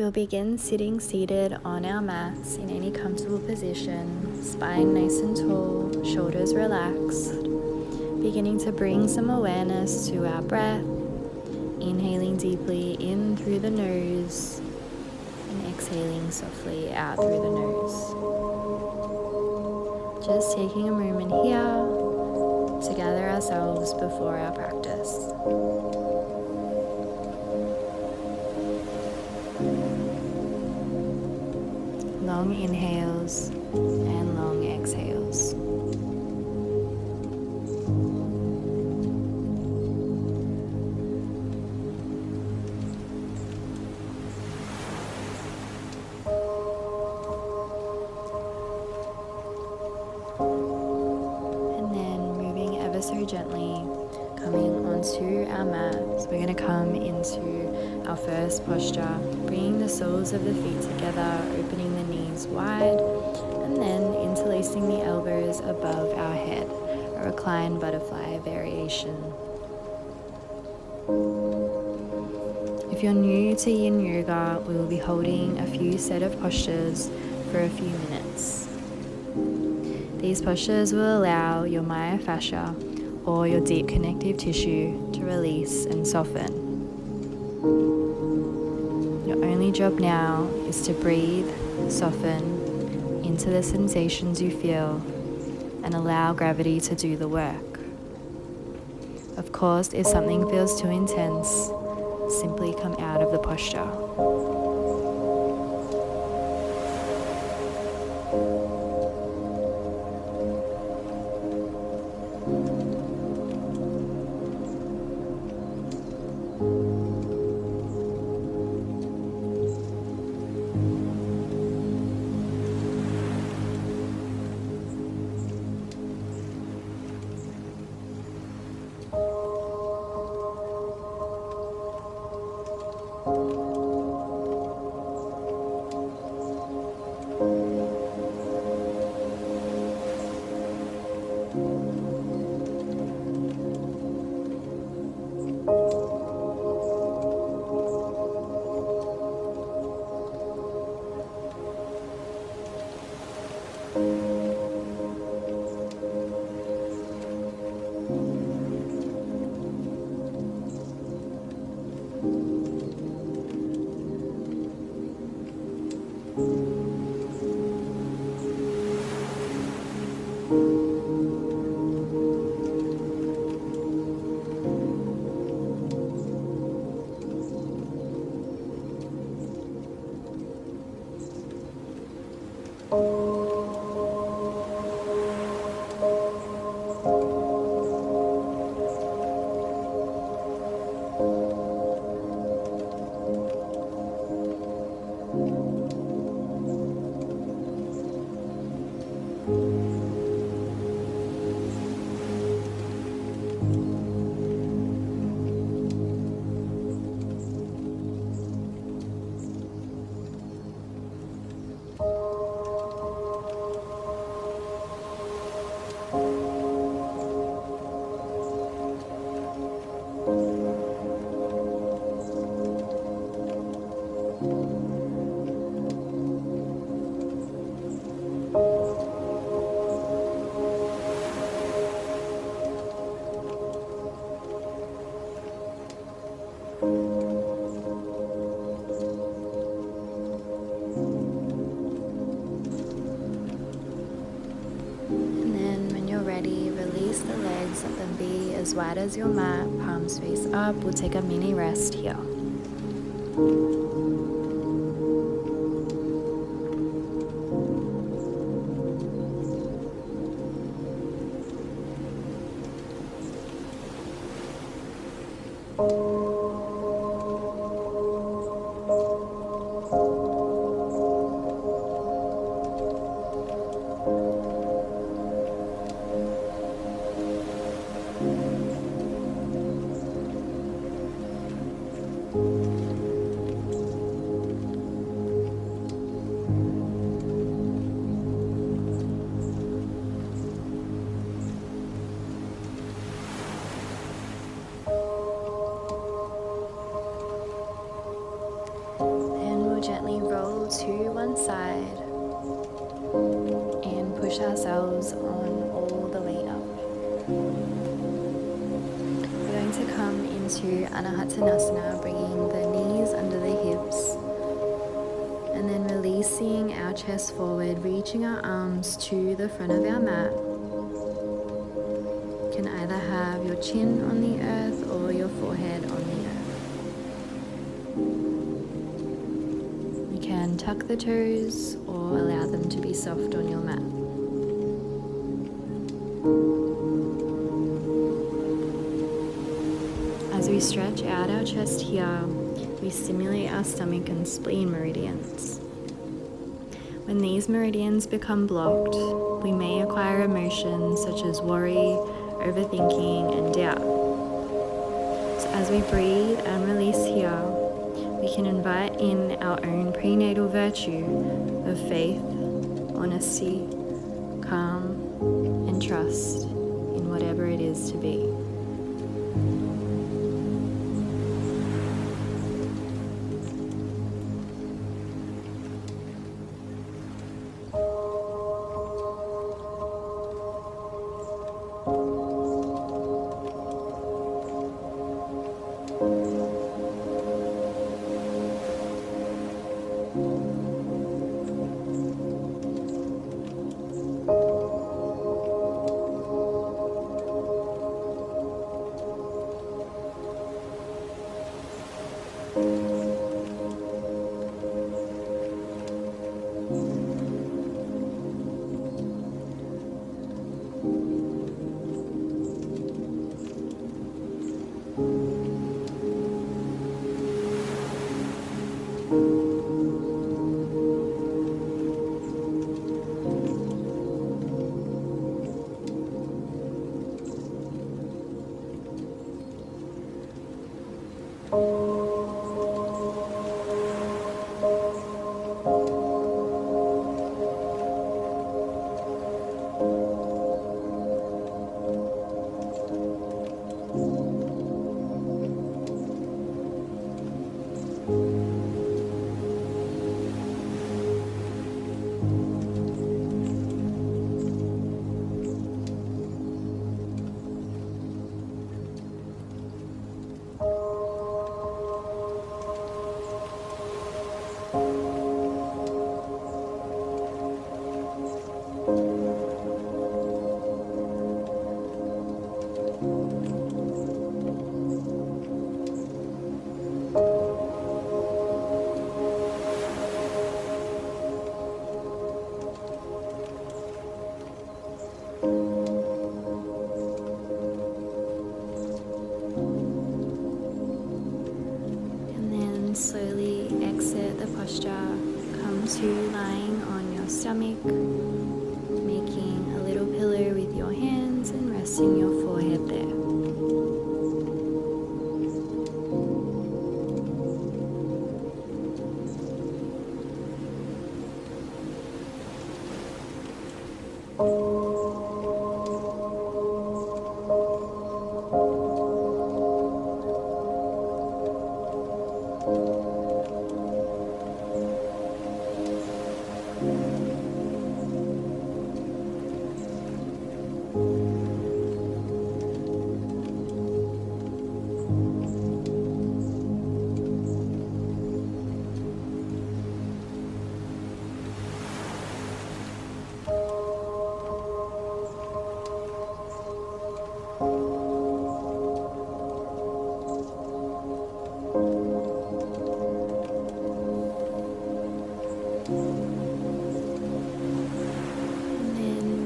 We'll begin sitting seated on our mats in any comfortable position, spine nice and tall, shoulders relaxed. Beginning to bring some awareness to our breath, inhaling deeply in through the nose and exhaling softly out through the nose. Just taking a moment here to gather ourselves before our practice. Long inhales and long exhales. And then moving ever so gently, coming onto our mat. So we're going to come into our first posture, bringing the soles of the feet together, opening the knees wide, and then interlacing the elbows above our head, a reclined butterfly variation. If you're new to Yin Yoga, we will be holding a few set of postures for a few minutes. These postures will allow your myofascia, or your deep connective tissue, to release and soften. Your only job now is to breathe, soften into the sensations you feel, and allow gravity to do the work. Of course, if something feels too intense, simply come out of the posture. Let them be as wide as your mat, palms face up. We'll take a mini rest here. gently roll to one side and push ourselves on all the way up. We're going to come into Anahatanasana, bringing the knees under the hips, and then releasing our chest forward, reaching our arms to the front of our mat. You can either have your chin on the earth or your forehead on the earth. You can tuck the toes or allow them to be soft on your mat. As we stretch out our chest here, we stimulate our stomach and spleen meridians. When these meridians become blocked, we may acquire emotions such as worry, overthinking, and doubt. So as we breathe and release here, we can invite in our own prenatal virtue of faith, honesty, calm, and trust in whatever it is to be. Slowly exit the posture, come to lying on your stomach, making a little pillow with your hands and resting your forehead there.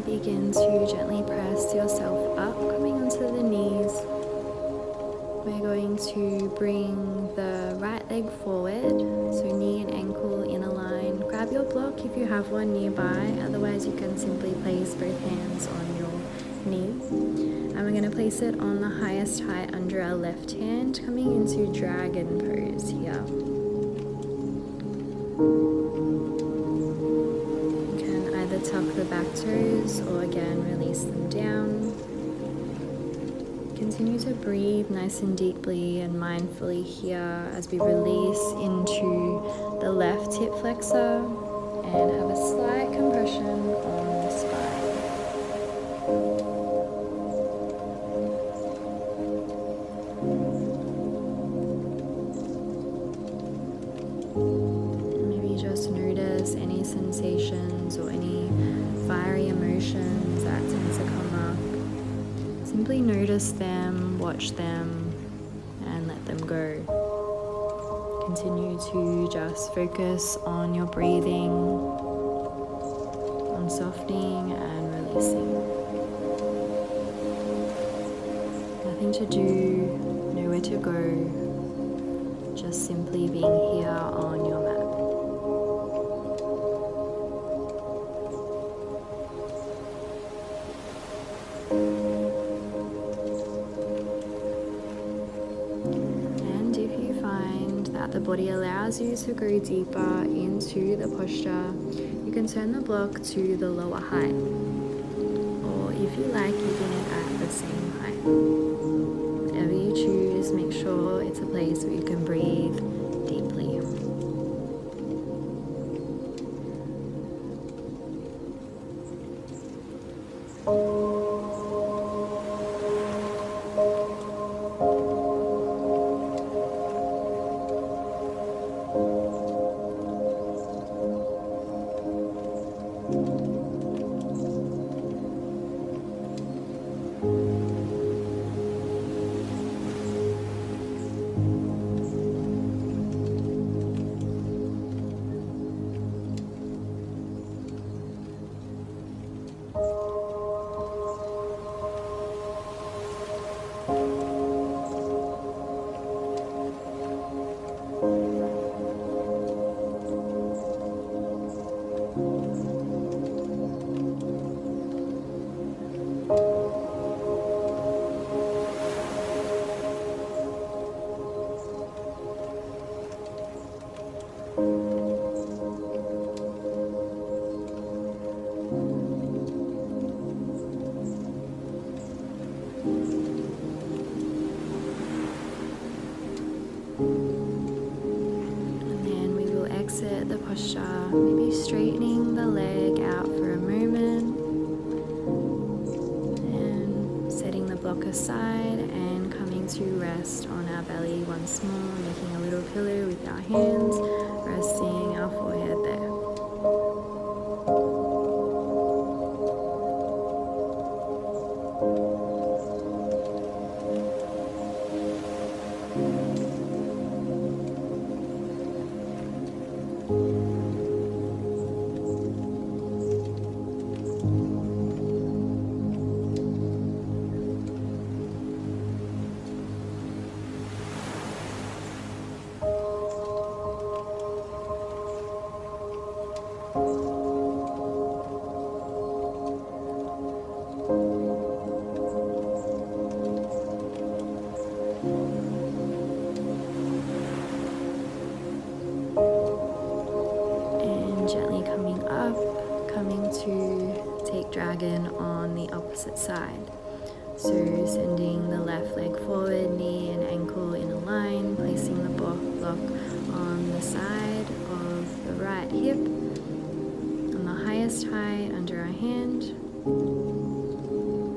Begin to gently press yourself up, coming onto the knees. We're going to bring the right leg forward, so knee and ankle in a line. Grab your block if you have one nearby, otherwise you can simply place both hands on your knee. And we're going to place it on the highest height under our left hand, coming into dragon pose here. Tuck the back toes or again release them down. You Continue to breathe nice and deeply and mindfully here as we release into the left hip flexor and have a slight compression on the spine. Maybe just notice any sensations or any fiery emotions that tend to come up. Simply notice them, watch them, and let them go. Continue to just focus on your breathing, on softening and releasing. Nothing to do, nowhere to go, just simply being here on your mat. The body allows you to go deeper into the posture, you can turn the block to the lower height, or if you like, keeping it at the same height. Whatever you choose, make sure it's a place where you can breathe deeply. Exit the posture, maybe straightening the leg out for a moment and setting the block aside and coming to rest on our belly once more, making a little pillow with our hands, resting our forehead there. Gently coming up, coming to take dragon on the opposite side. So sending the left leg forward, knee and ankle in a line, placing the block on the side of the right hip, on the highest height under our hand,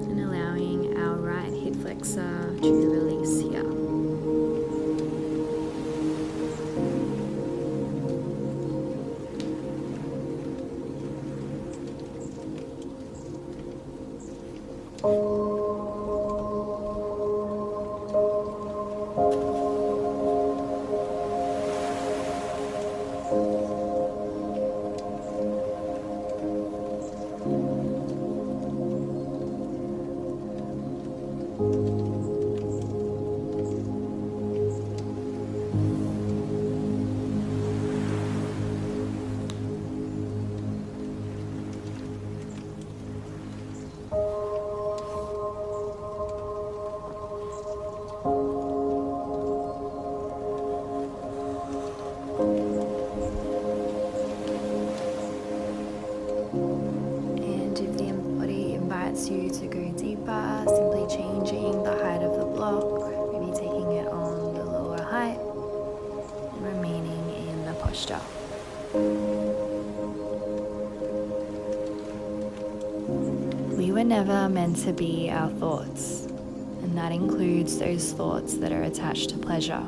and allowing our right hip flexor to release here. You to go deeper, simply changing the height of the We were never meant to be our thoughts, and that includes those thoughts that are attached to pleasure.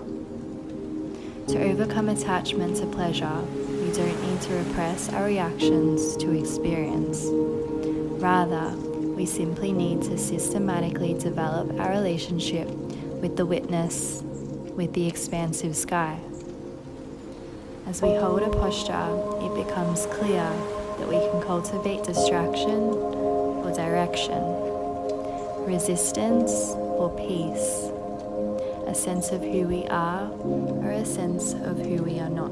To overcome attachment to pleasure, we don't need to repress our reactions to experience. Rather, we simply need to systematically develop our relationship with the witness, with the expansive sky. As we hold a posture, it becomes clear that we can cultivate distraction or direction, resistance or peace, a sense of who we are or a sense of who we are not.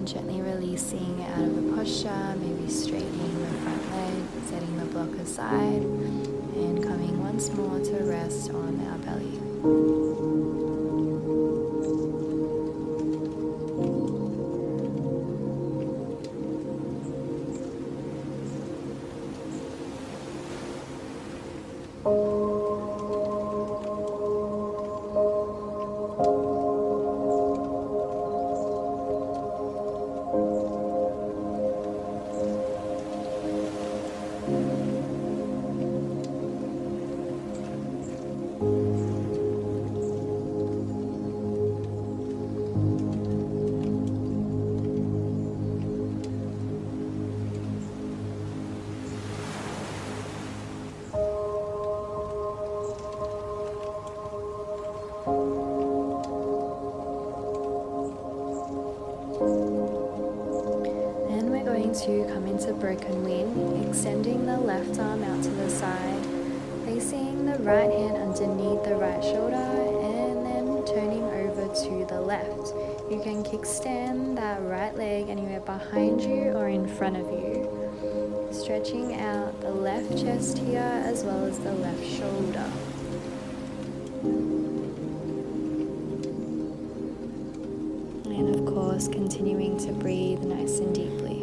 Gently releasing out of the posture, maybe straightening the front leg, setting the block aside, and coming once more to rest on our belly. To come into broken wing, extending the left arm out to the side, placing the right hand underneath the right shoulder, and then turning over to the left. You can kickstand that right leg anywhere behind you or in front of you, stretching out the left chest here as well as the left shoulder. And of course, continuing to breathe nice and deeply.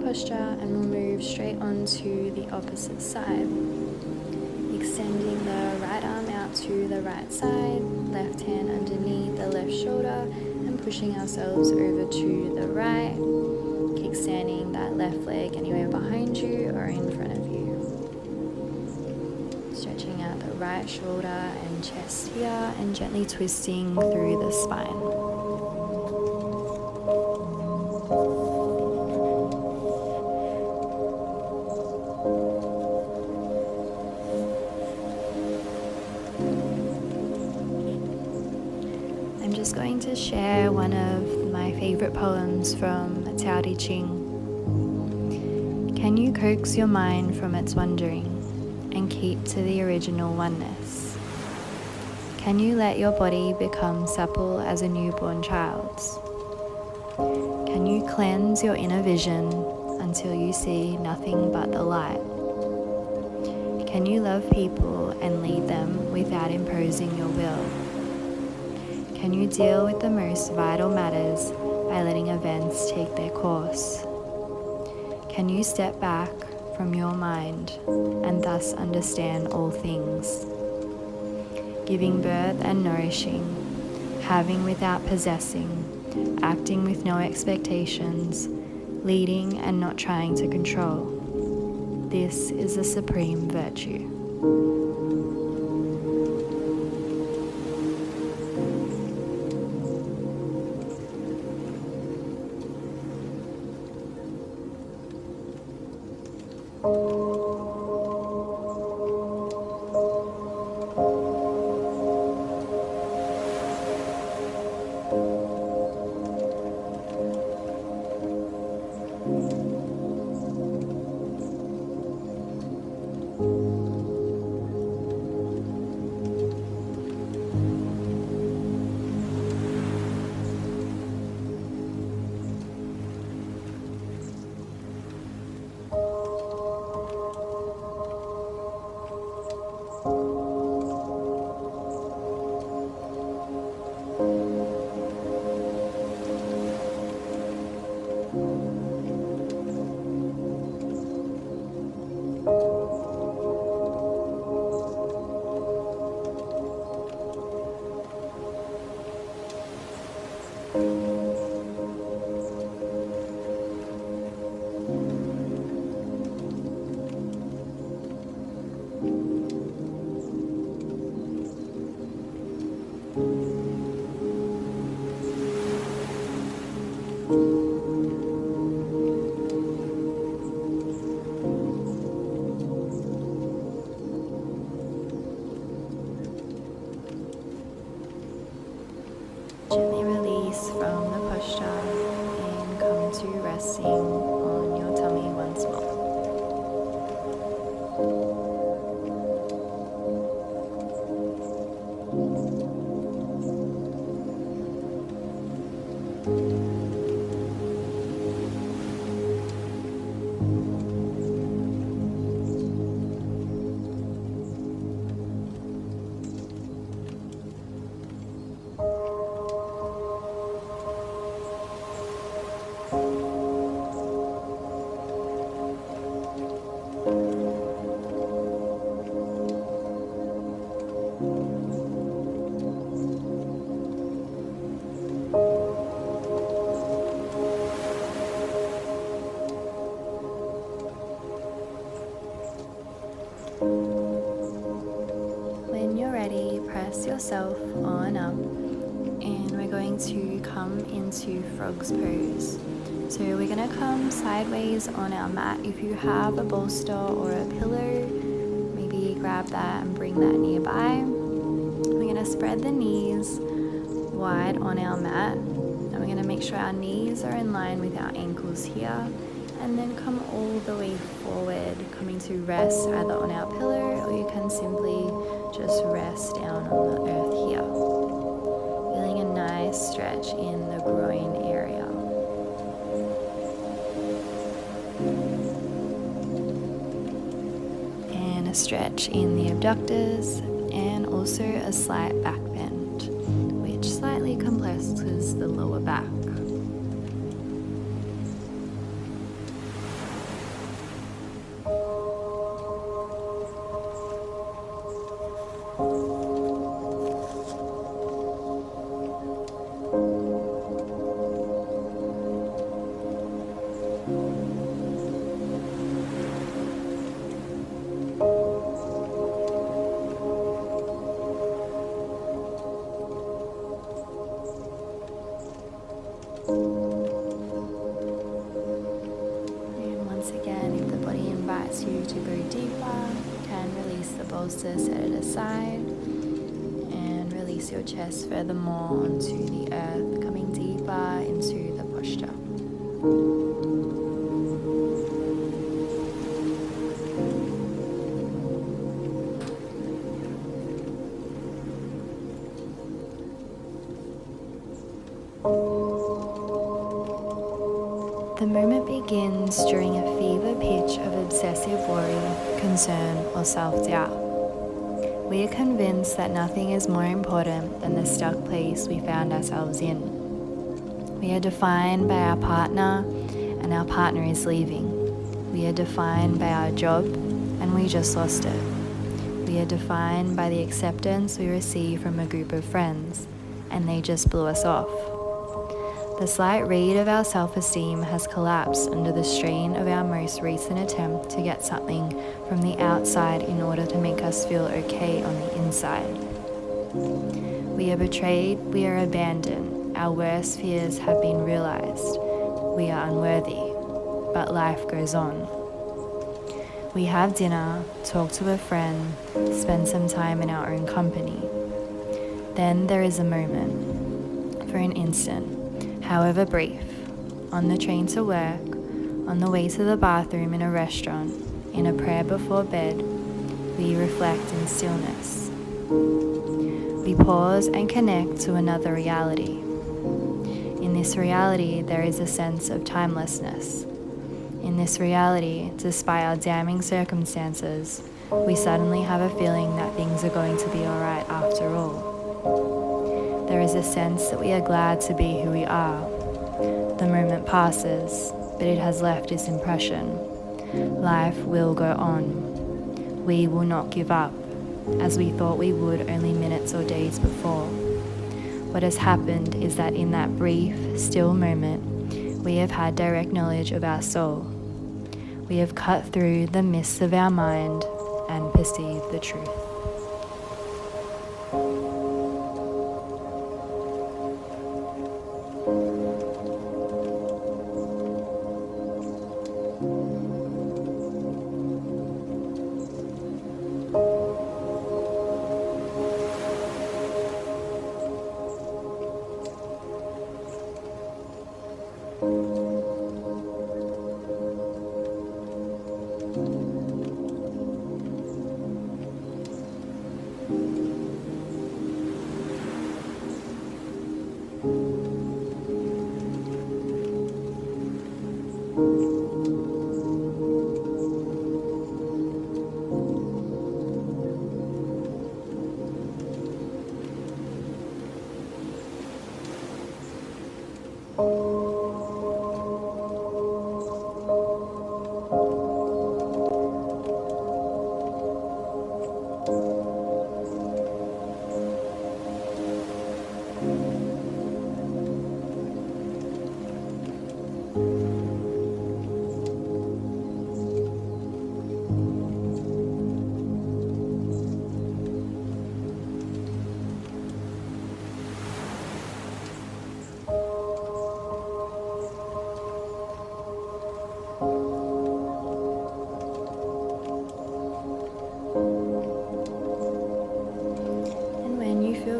posture, and we'll move straight onto the opposite side. Extending the right arm out to the right side, left hand underneath the left shoulder, and pushing ourselves over to the right. Kickstanding that left leg anywhere behind you or in front of you. Stretching out the right shoulder and chest here, and gently twisting through the spine. I'm just going to share one of my favorite poems from Ching. Can you coax your mind from its wandering and keep to the original oneness? Can you let your body become supple as a newborn child's? Can you cleanse your inner vision until you see nothing but the light? Can you love people and lead them without imposing your will? Can you deal with the most vital matters by letting events take their course? Can you step back from your mind and thus understand all things? Giving birth and nourishing, having without possessing, acting with no expectations, leading and not trying to control. This is a supreme virtue. Gently release from the posture and come to resting on your tummy once more. When you're ready, press yourself on up, and we're going to come into frog's pose. So we're going to come sideways on our mat. If you have a bolster or a pillow, maybe grab that and bring that nearby. We're going to spread the knees wide on our mat, and we're going to make sure our knees are in line with our ankles here, and then come all the way forward, coming to rest either on our pillow, or you can simply just rest down on the earth here. Feeling a nice stretch in the groin area. And a stretch in the abductors, and also a slight back bend, which slightly compresses the lower back. bolster, set it aside, and release your chest furthermore onto the earth, coming deeper into the posture. The moment begins during a fever pitch of obsessive worry, concern, or self-doubt. We are convinced that nothing is more important than the stuck place we found ourselves in. We are defined by our partner, and our partner is leaving. We are defined by our job, and we just lost it. We are defined by the acceptance we receive from a group of friends, and they just blew us off. The slight reed of our self-esteem has collapsed under the strain of our most recent attempt to get something from the outside in order to make us feel okay on the inside. We are betrayed, we are abandoned, our worst fears have been realized. We are unworthy, but life goes on. We have dinner, talk to a friend, spend some time in our own company. Then there is a moment, for an instant, however brief, on the train to work, on the way to the bathroom in a restaurant, in a prayer before bed, we reflect in stillness. We pause and connect to another reality. In this reality, there is a sense of timelessness. In this reality, despite our damning circumstances, we suddenly have a feeling that things are going to be alright after all. There is a sense that we are glad to be who we are. The moment passes, but it has left its impression. Life will go on. We will not give up, as we thought we would only minutes or days before. What has happened is that in that brief, still moment, we have had direct knowledge of our soul. We have cut through the mists of our mind and perceived the truth.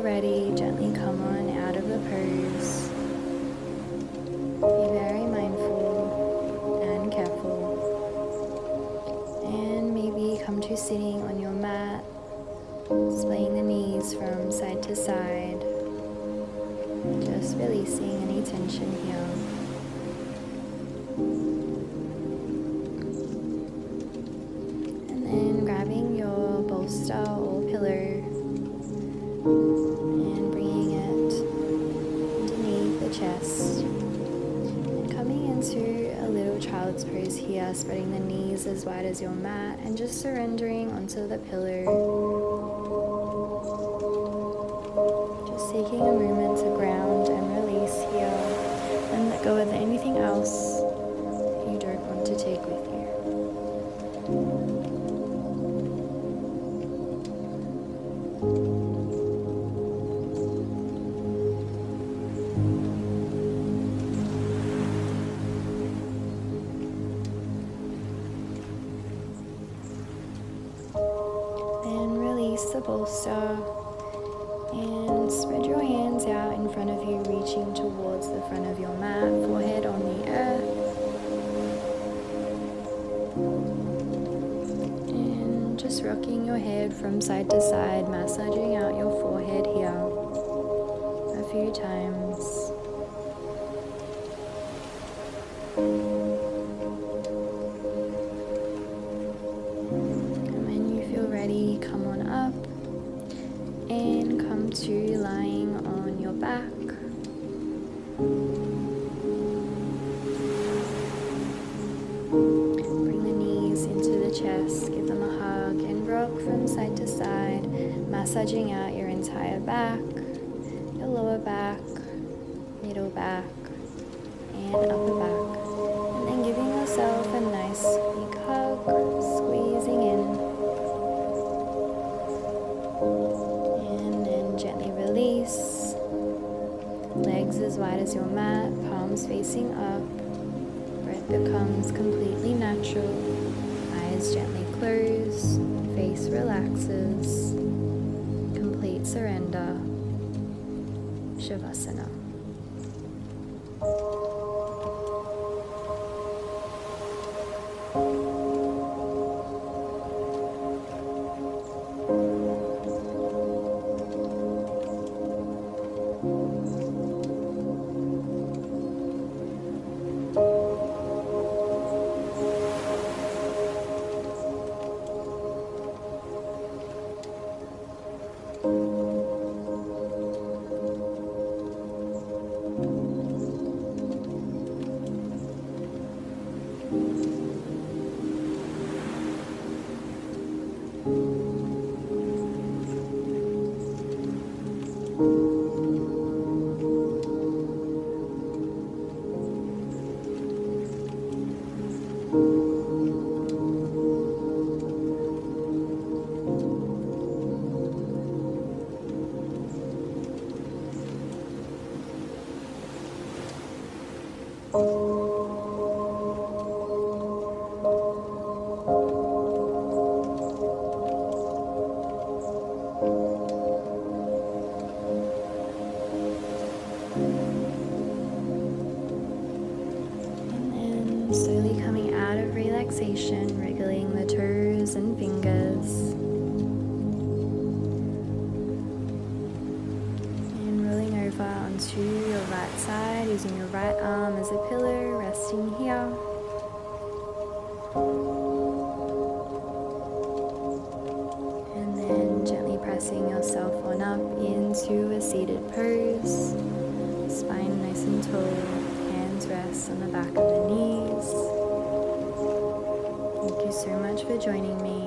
Ready, gently come on out of the pose. Be very mindful and careful. And maybe come to sitting on your mat, swaying the knees from side to side. Just releasing any tension here. And then grabbing your bolster or pillow and bringing it underneath the chest and coming into a little child's pose here, spreading the knees as wide as your mat and just surrendering onto the pillow, just taking a moment to ground and release here and let go of anything else you don't want to take with you. And bolster. And spread your hands out in front of you, reaching towards the front of your mat, forehead on the earth. And just rocking your head from side to side, massaging out your forehead here a few times. And when you feel ready, come on up and come to lying on your back. Bring the knees into the chest, give them a hug and rock from side to side, massaging out your entire back, your lower back, middle back, and upper back. And then giving yourself a nice big hug, squeezing in. And then gently release. Legs as wide as your mat, palms facing up. Breath becomes completely natural. Eyes gently closed, face relaxes. Complete surrender. Shavasana. Slowly coming out of relaxation, wriggling the toes and fingers. And rolling over onto your right side, using your right arm as a pillow, resting here. And then gently pressing yourself on up into a seated pose. Spine nice and tall. Rest on the back of the knees. Thank you so much for joining me.